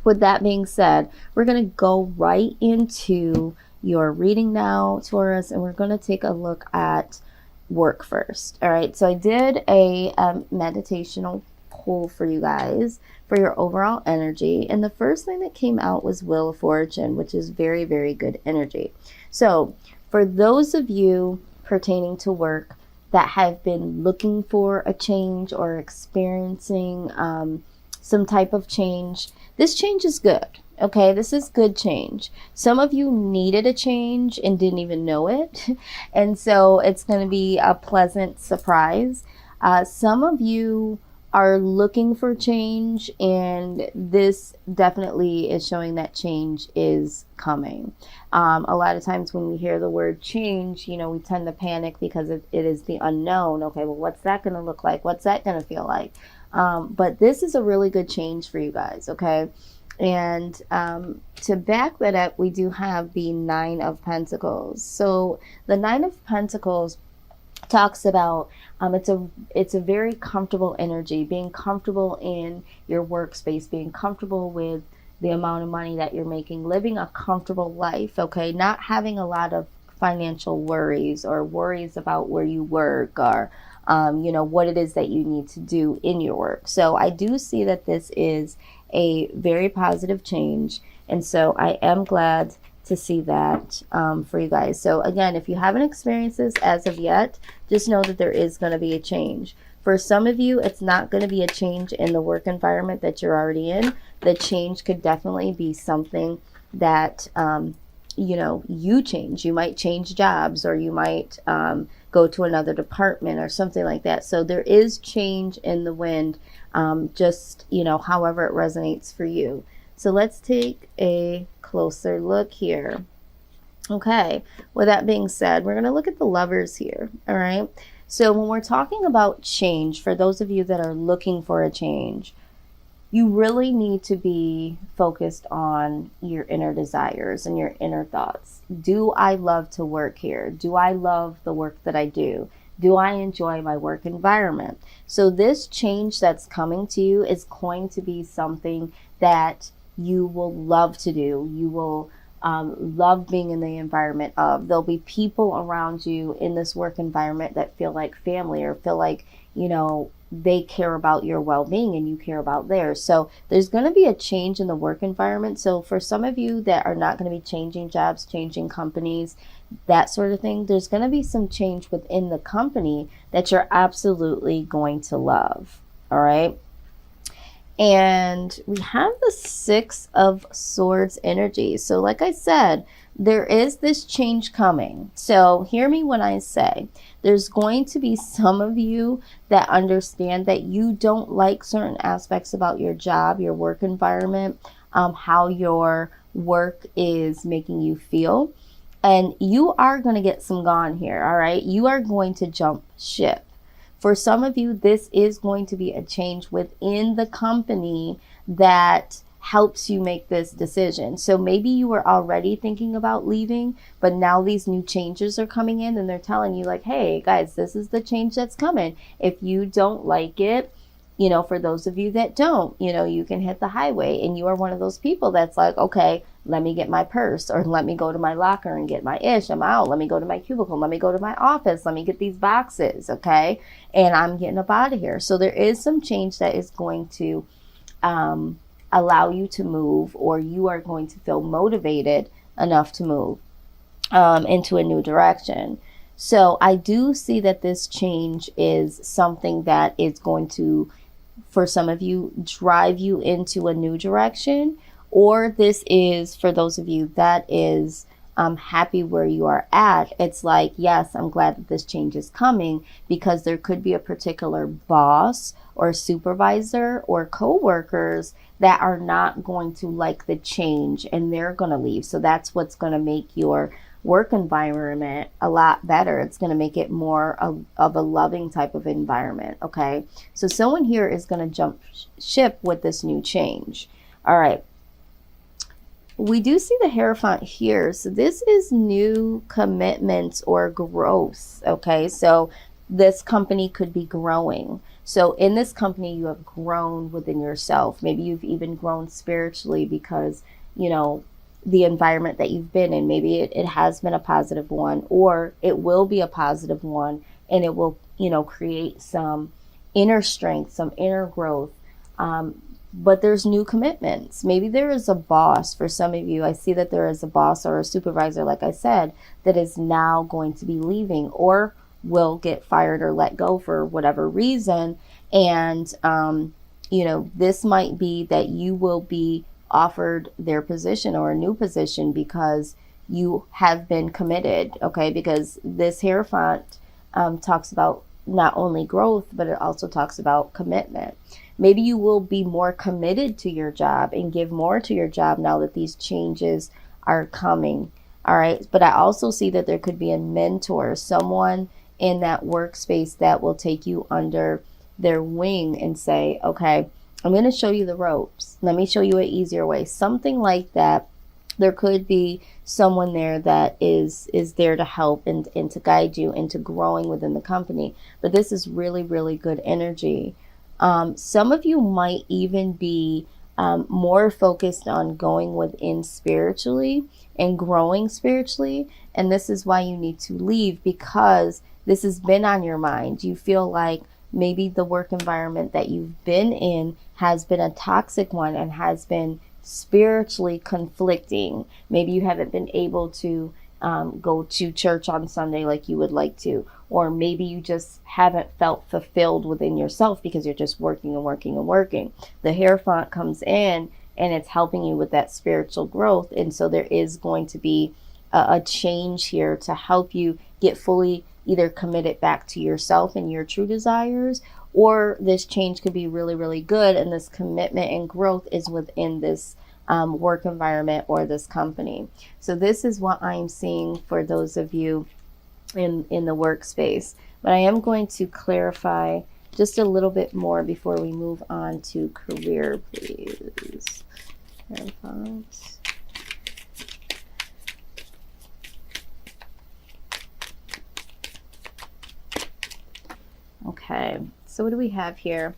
with that being said, we're going to go right into your reading now, Taurus, and we're going to take a look at work first. All right, so I did a meditational pull for you guys for your overall energy, and the first thing that came out was Wheel of Fortune, which is very, very good energy. So for those of you pertaining to work that have been looking for a change or experiencing some type of change, this change is good. Okay, this is good change. Some of you needed a change and didn't even know it. And so it's going to be a pleasant surprise. Some of you are looking for change, and this definitely is showing that change is coming. A lot of times when we hear the word change, you know, we tend to panic because it is the unknown. Okay, well, what's that going to look like? What's that going to feel like? But this is a really good change for you guys, okay? And to back that up, we do have the Nine of Pentacles. So the Nine of Pentacles talks about it's a very comfortable energy, being comfortable in your workspace, being comfortable with the amount of money that you're making, living a comfortable life, okay? Not having a lot of financial worries or worries about where you work or you know, what it is that you need to do in your work. So I do see that this is a very positive change, and so I am glad to see that for you guys. So again, if you haven't experienced this as of yet, just know that there is going to be a change. For some of you, it's not going to be a change in the work environment that you're already in. The change could definitely be something that you know, you change. You might change jobs, or you might go to another department or something like that. So there is change in the wind, just, you know, however it resonates for you. So let's take a closer look here. Okay, with that being said, we're going to look at the Lovers here. All right, so when we're talking about change, for those of you that are looking for a change, you really need to be focused on your inner desires and your inner thoughts. Do I love to work here? Do I love the work that I do? Do I enjoy my work environment? So this change that's coming to you is going to be something that you will love to do. You will love being in the environment of. There'll be people around you in this work environment that feel like family, or feel like, you know, they care about your well-being and you care about theirs. So there's going to be a change in the work environment. So for some of you that are not going to be changing jobs, changing companies, that sort of thing, there's going to be some change within the company that you're absolutely going to love. All right. And we have the Six of Swords energy. So like I said, there is this change coming. So hear me when I say there's going to be some of you that understand that you don't like certain aspects about your job, your work environment, how your work is making you feel. And you are going to get some gone here, all right? You are going to jump ship. For some of you, this is going to be a change within the company that helps you make this decision. So maybe you were already thinking about leaving, but now these new changes are coming in and they're telling you like, hey guys, this is the change that's coming. If you don't like it, you know, for those of you that don't, you know, you can hit the highway, and you are one of those people that's like, okay, let me get my purse, or let me go to my locker and get my ish. I'm out. Let me go to my cubicle. Let me go to my office. Let me get these boxes. Okay. And I'm getting up out of here. So there is some change that is going to, allow you to move, or you are going to feel motivated enough to move into a new direction. So I do see that this change is something that is going to, for some of you, drive you into a new direction, or this is for those of you that is happy where you are at. It's like, yes, I'm glad that this change is coming, because there could be a particular boss or supervisor or co-workers that are not going to like the change, and they're going to leave. So that's what's going to make your work environment a lot better. It's going to make it more of a loving type of environment. Okay. So someone here is going to jump ship with this new change. All right. We do see the Hierophant here. So this is new commitments or growth. Okay. So this company could be growing. So in this company, you have grown within yourself. Maybe you've even grown spiritually because, you know, the environment that you've been in, maybe it has been a positive one, or it will be a positive one, and it will, you know, create some inner strength, some inner growth. But there's new commitments. Maybe there is a boss for some of you. I see that there is a boss or a supervisor, like I said, that is now going to be leaving or will get fired or let go for whatever reason. And, you know, this might be that you will be offered their position or a new position because you have been committed. Okay. Because this Hierophant talks about not only growth, but it also talks about commitment. Maybe you will be more committed to your job and give more to your job now that these changes are coming. All right. But I also see that there could be a mentor, someone in that workspace that will take you under their wing and say, okay, I'm going to show you the ropes. Let me show you an easier way. Something like that. There could be someone there that is there to help and to guide you into growing within the company. But this is really, really good energy. Some of you might even be more focused on going within spiritually and growing spiritually. And this is why you need to leave, because this has been on your mind. You feel like maybe the work environment that you've been in has been a toxic one and has been spiritually conflicting. Maybe you haven't been able to go to church on Sunday like you would like to, or maybe you just haven't felt fulfilled within yourself because you're just working and working and working. The Hierophant comes in and it's helping you with that spiritual growth. And so there is going to be a change here to help you get fully either committed back to yourself and your true desires, or this change could be really, really good. And this commitment and growth is within this work environment or this company. So this is what I'm seeing for those of you in the workspace. But I am going to clarify just a little bit more before we move on to career, please. Okay, so what do we have here?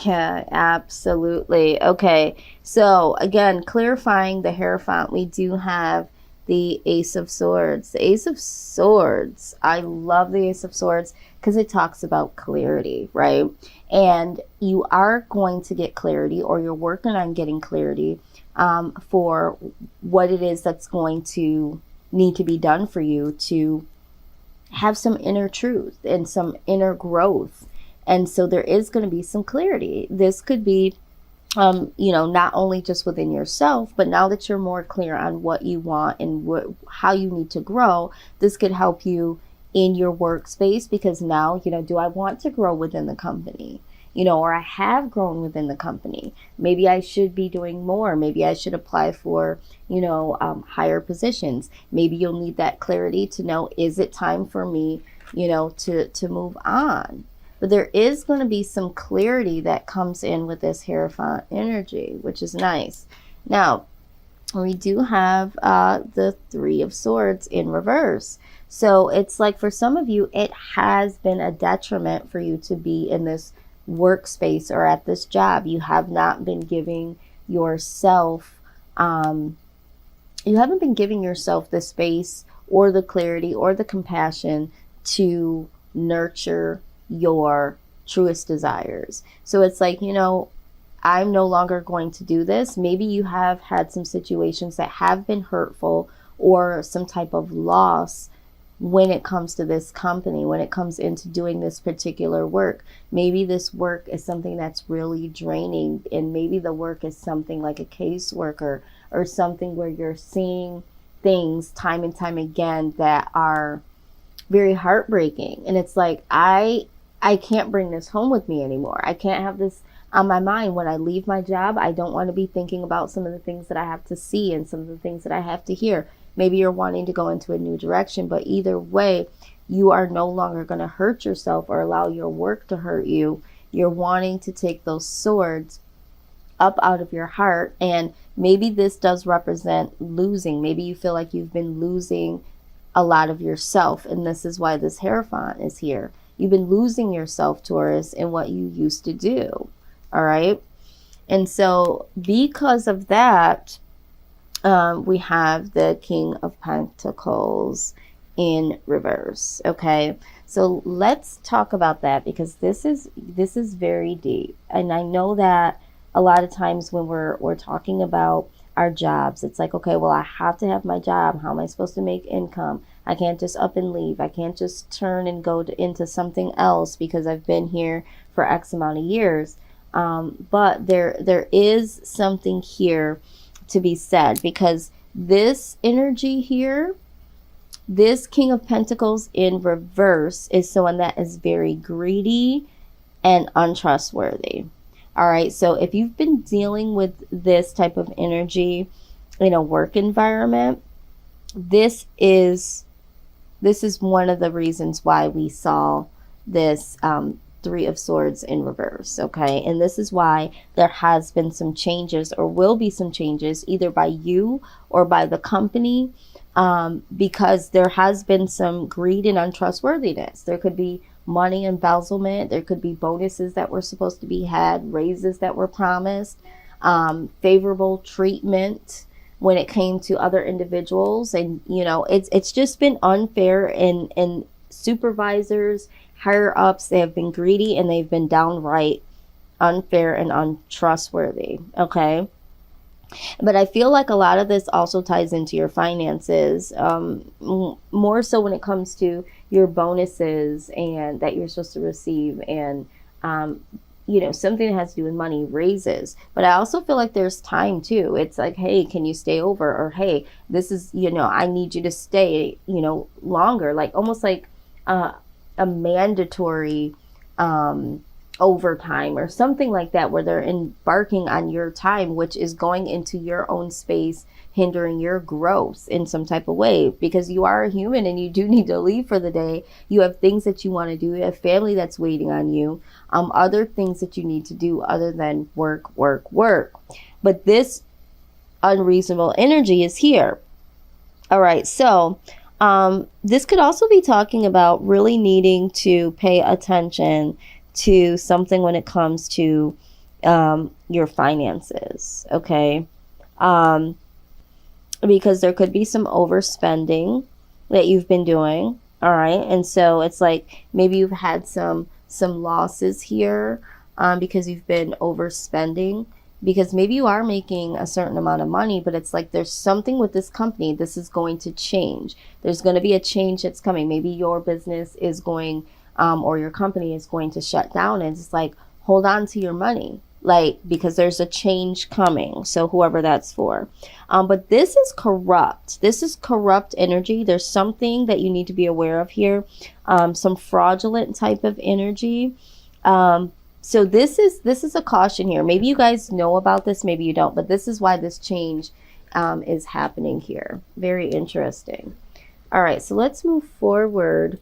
Yeah, absolutely. Okay, so again, clarifying the Hierophant, we do have the Ace of Swords. The Ace of Swords, I love the Ace of Swords because it talks about clarity, right? And you are going to get clarity, or you're working on getting clarity for what it is that's going to need to be done for you to have some inner truth and some inner growth. And so there is going to be some clarity. This could be, you know, not only just within yourself, but now that you're more clear on what you want and how you need to grow, this could help you in your workspace, because now, you know, do I want to grow within the company? You know, or I have grown within the company. Maybe I should be doing more. Maybe I should apply for, you know, higher positions. Maybe you'll need that clarity to know, is it time for me, you know, to move on? But there is going to be some clarity that comes in with this Hierophant energy, which is nice. Now, we do have the Three of Swords in reverse. So it's like for some of you, it has been a detriment for you to be in this workspace or at this job. You have not been giving yourself, you haven't been giving yourself the space or the clarity or the compassion to nurture your truest desires. So it's like, you know, I'm no longer going to do this. Maybe you have had some situations that have been hurtful or some type of loss when it comes to this company, when it comes into doing this particular work. Maybe this work is something that's really draining, and maybe the work is something like a caseworker or something where you're seeing things time and time again that are very heartbreaking. And it's like, I can't bring this home with me anymore. I can't have this on my mind when I leave my job. I don't want to be thinking about some of the things that I have to see and some of the things that I have to hear. Maybe you're wanting to go into a new direction, but either way, you are no longer going to hurt yourself or allow your work to hurt you. You're wanting to take those swords up out of your heart. And maybe this does represent losing. Maybe you feel like you've been losing a lot of yourself. And this is why this Hierophant is here. You've been losing yourself, Taurus, in what you used to do. All right. And so because of that, we have the King of Pentacles in reverse. Okay. So let's talk about that, because this is very deep. And I know that a lot of times when we're talking about our jobs, it's like, okay, well, I have to have my job. How am I supposed to make income? I can't just up and leave. I can't just turn and go into something else because I've been here for X amount of years. But there is something here to be said, because this energy here, this King of Pentacles in reverse, is someone that is very greedy and untrustworthy. All right. So if you've been dealing with this type of energy in a work environment, this is one of the reasons why we saw this Three of Swords in reverse. Okay. And this is why there has been some changes, or will be some changes, either by you or by the company, because there has been some greed and untrustworthiness. There could be money embezzlement. There could be bonuses that were supposed to be had, raises that were promised, favorable treatment when it came to other individuals. And, you know, it's just been unfair, and supervisors, higher ups, they have been greedy, and they've been downright unfair and untrustworthy. Okay. But I feel like a lot of this also ties into your finances, more so when it comes to your bonuses and that you're supposed to receive, and you know, something that has to do with money, raises. But I also feel like there's time too. It's like, hey, can you stay over? Or hey, this is, you know, I need you to stay, you know, longer, like almost like a mandatory overtime or something like that, where they're embarking on your time, which is going into your own space, hindering your growth in some type of way, because you are a human and you do need to leave for the day. You have things that you want to do. You have family that's waiting on you, other things that you need to do other than work. But this unreasonable energy is here. All right. So this could also be talking about really needing to pay attention to something when it comes to your finances. Okay. Because there could be some overspending that you've been doing. All right. And so it's like maybe you've had some losses here because you've been overspending, because maybe you are making a certain amount of money, but it's like there's something with this company. This is going to change. There's going to be a change that's coming. Maybe your business is going or your company is going to shut down, and it's like, hold on to your money, like, because there's a change coming. So whoever that's for. But this is corrupt. This is corrupt energy. There's something that you need to be aware of here. Some fraudulent type of energy. So this is a caution here. Maybe you guys know about this, maybe you don't, but this is why this change is happening here. Very interesting. All right, so let's move forward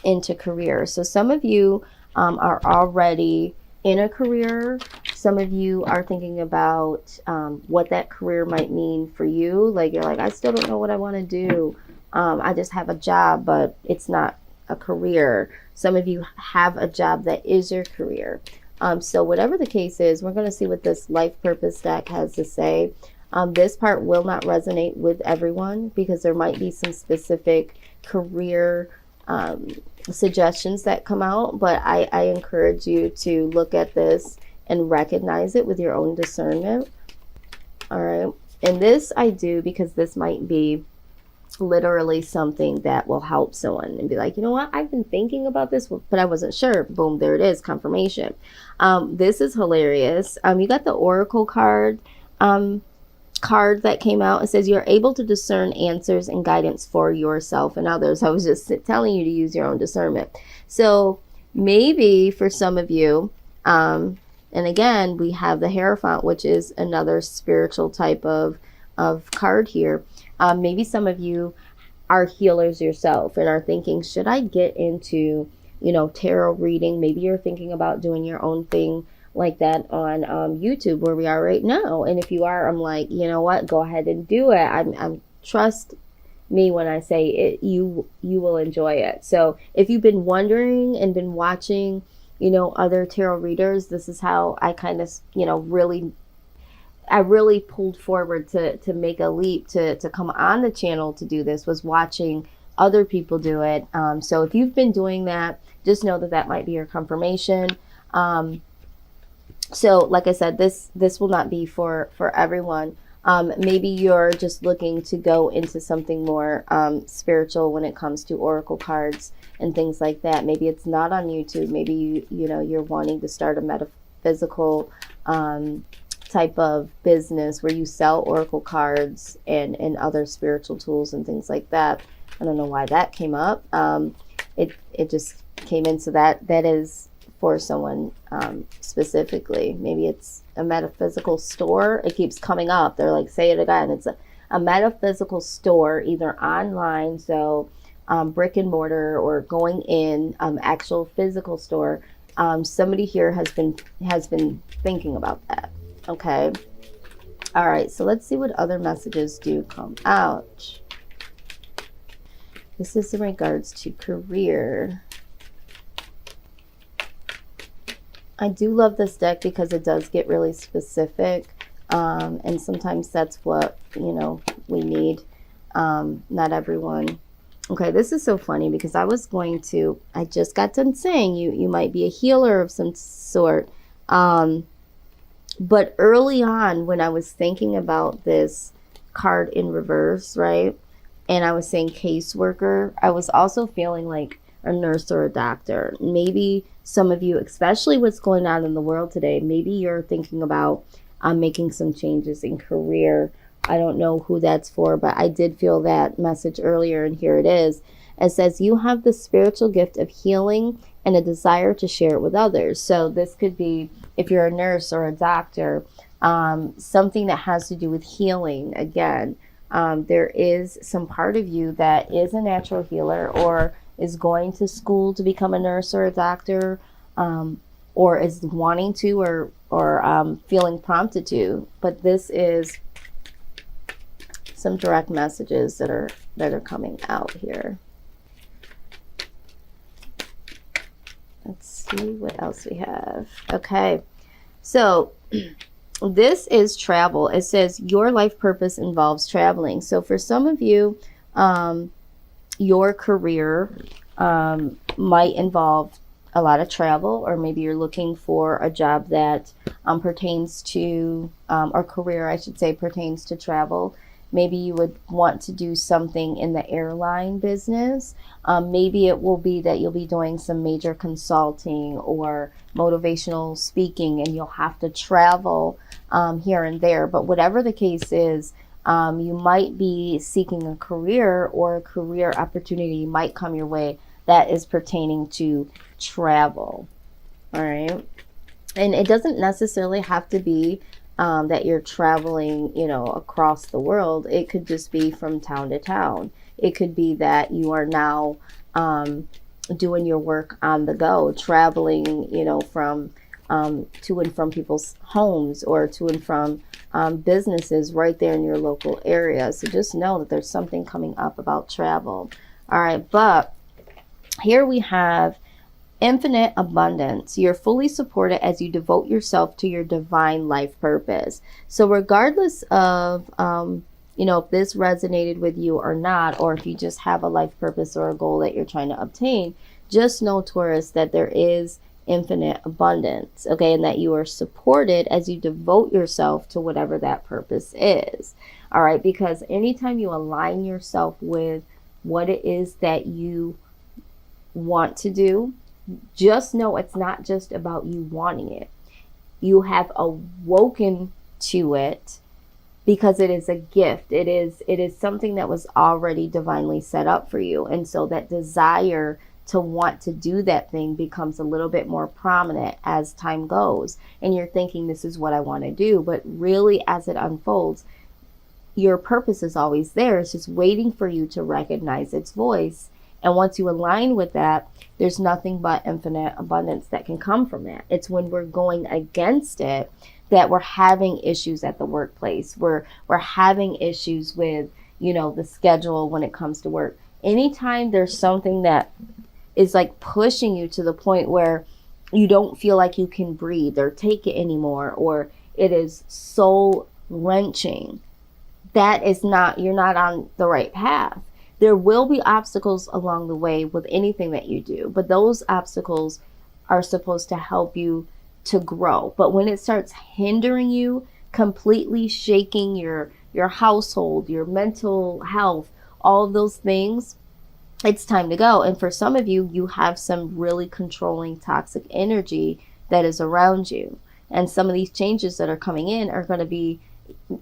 into career. So some of you are already in a career. Some of you are thinking about what that career might mean for you. Like, you're like, I still don't know what I want to do. I just have a job, but it's not a career. Some of you have a job that is your career. So whatever the case is, we're going to see what this life purpose deck has to say. This part will not resonate with everyone, because there might be some specific career suggestions that come out, but I encourage you to look at this and recognize it with your own discernment. All right. And this I do because this might be literally something that will help someone and be like, you know what, I've been thinking about this, but I wasn't sure. Boom, there it is, confirmation. This is hilarious. You got the Oracle card that came out. It says you're able to discern answers and guidance for yourself and others. I was just telling you to use your own discernment. So maybe for some of you, and again, we have the Hierophant, which is another spiritual type of card here. Maybe some of you are healers yourself and are thinking, should I get into, you know, tarot reading? Maybe you're thinking about doing your own thing like that on YouTube, where we are right now. And if you are, I'm like, you know what, go ahead and do it. I'm trust me when I say it, you will enjoy it. So if you've been wondering and been watching, you know, other tarot readers, this is how I kind of, you know, I really pulled forward to make a leap to come on the channel to do this, was watching other people do it. So if you've been doing that, just know that that might be your confirmation. So like I said, this will not be for everyone. Maybe you're just looking to go into something more spiritual when it comes to oracle cards and things like that. Maybe it's not on YouTube. Maybe you know, you're wanting to start a metaphysical type of business where you sell oracle cards and other spiritual tools and things like that. I don't know why that came up. It just came in, so that is for someone specifically. Maybe it's a metaphysical store. It keeps coming up. They're like, say it again. It's a metaphysical store, either online, so brick and mortar, or going in actual physical store. Somebody here has been thinking about that. Okay. All right. So let's see what other messages do come out. This is in regards to career. I do love this deck because it does get really specific. And sometimes that's what, you know, we need. Not everyone. Okay, this is so funny because I just got done saying you might be a healer of some sort. But early on, when I was thinking about this card in reverse, right, and I was saying caseworker, I was also feeling like a nurse or a doctor. Maybe some of you, especially what's going on in the world today, maybe you're thinking about making some changes in career. I don't know who that's for, but I did feel that message earlier, and here it is. It says, you have the spiritual gift of healing and a desire to share it with others. So this could be, if you're a nurse or a doctor, something that has to do with healing. Again, there is some part of you that is a natural healer, or is going to school to become a nurse or a doctor, or is wanting to, or feeling prompted to. But this is some direct messages that are coming out here. Let's see what else we have. Okay, so this is travel. It says your life purpose involves traveling. So for some of you, your career might involve a lot of travel, or maybe you're looking for a job that pertains to, or career, I should say, pertains to travel. Maybe you would want to do something in the airline business. Maybe it will be that you'll be doing some major consulting or motivational speaking, and you'll have to travel here and there. But whatever the case is, you might be seeking a career, or a career opportunity might come your way that is pertaining to travel. All right. And it doesn't necessarily have to be that you're traveling, you know, across the world. It could just be from town to town. It could be that you are now doing your work on the go, traveling, you know, from to and from people's homes, or to and from businesses right there in your local area. So just know that there's something coming up about travel. All right, but here we have infinite abundance. You're fully supported as you devote yourself to your divine life purpose. So regardless of, you know, if this resonated with you or not, or if you just have a life purpose or a goal that you're trying to obtain, just know, Taurus, that there is infinite abundance, okay, and that you are supported as you devote yourself to whatever that purpose is. All right, because anytime you align yourself with what it is that you want to do, just know it's not just about you wanting it. You have awoken to it because it is a gift. It is something that was already divinely set up for you. And so that desire to want to do that thing becomes a little bit more prominent as time goes. And you're thinking, this is what I want to do. But really, as it unfolds, your purpose is always there. It's just waiting for you to recognize its voice. And once you align with that, there's nothing but infinite abundance that can come from that. It's when we're going against it that we're having issues at the workplace. We're having issues with, you know, the schedule when it comes to work. Anytime there's something that is like pushing you to the point where you don't feel like you can breathe or take it anymore, or it is soul wrenching, that is not, you're not on the right path. There will be obstacles along the way with anything that you do, but those obstacles are supposed to help you to grow. But when it starts hindering you, completely shaking your household, your mental health, all of those things, it's time to go. And for some of you, you have some really controlling toxic energy that is around you. And some of these changes that are coming in are going to be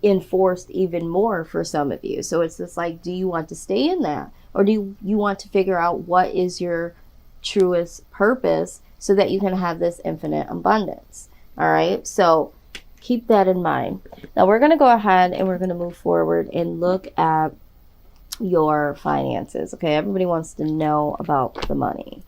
enforced even more for some of you. So it's just like, do you want to stay in that? Or do you want to figure out what is your truest purpose so that you can have this infinite abundance? All right. So keep that in mind. Now we're going to go ahead and we're going to move forward and look at your finances. Okay. Everybody wants to know about the money.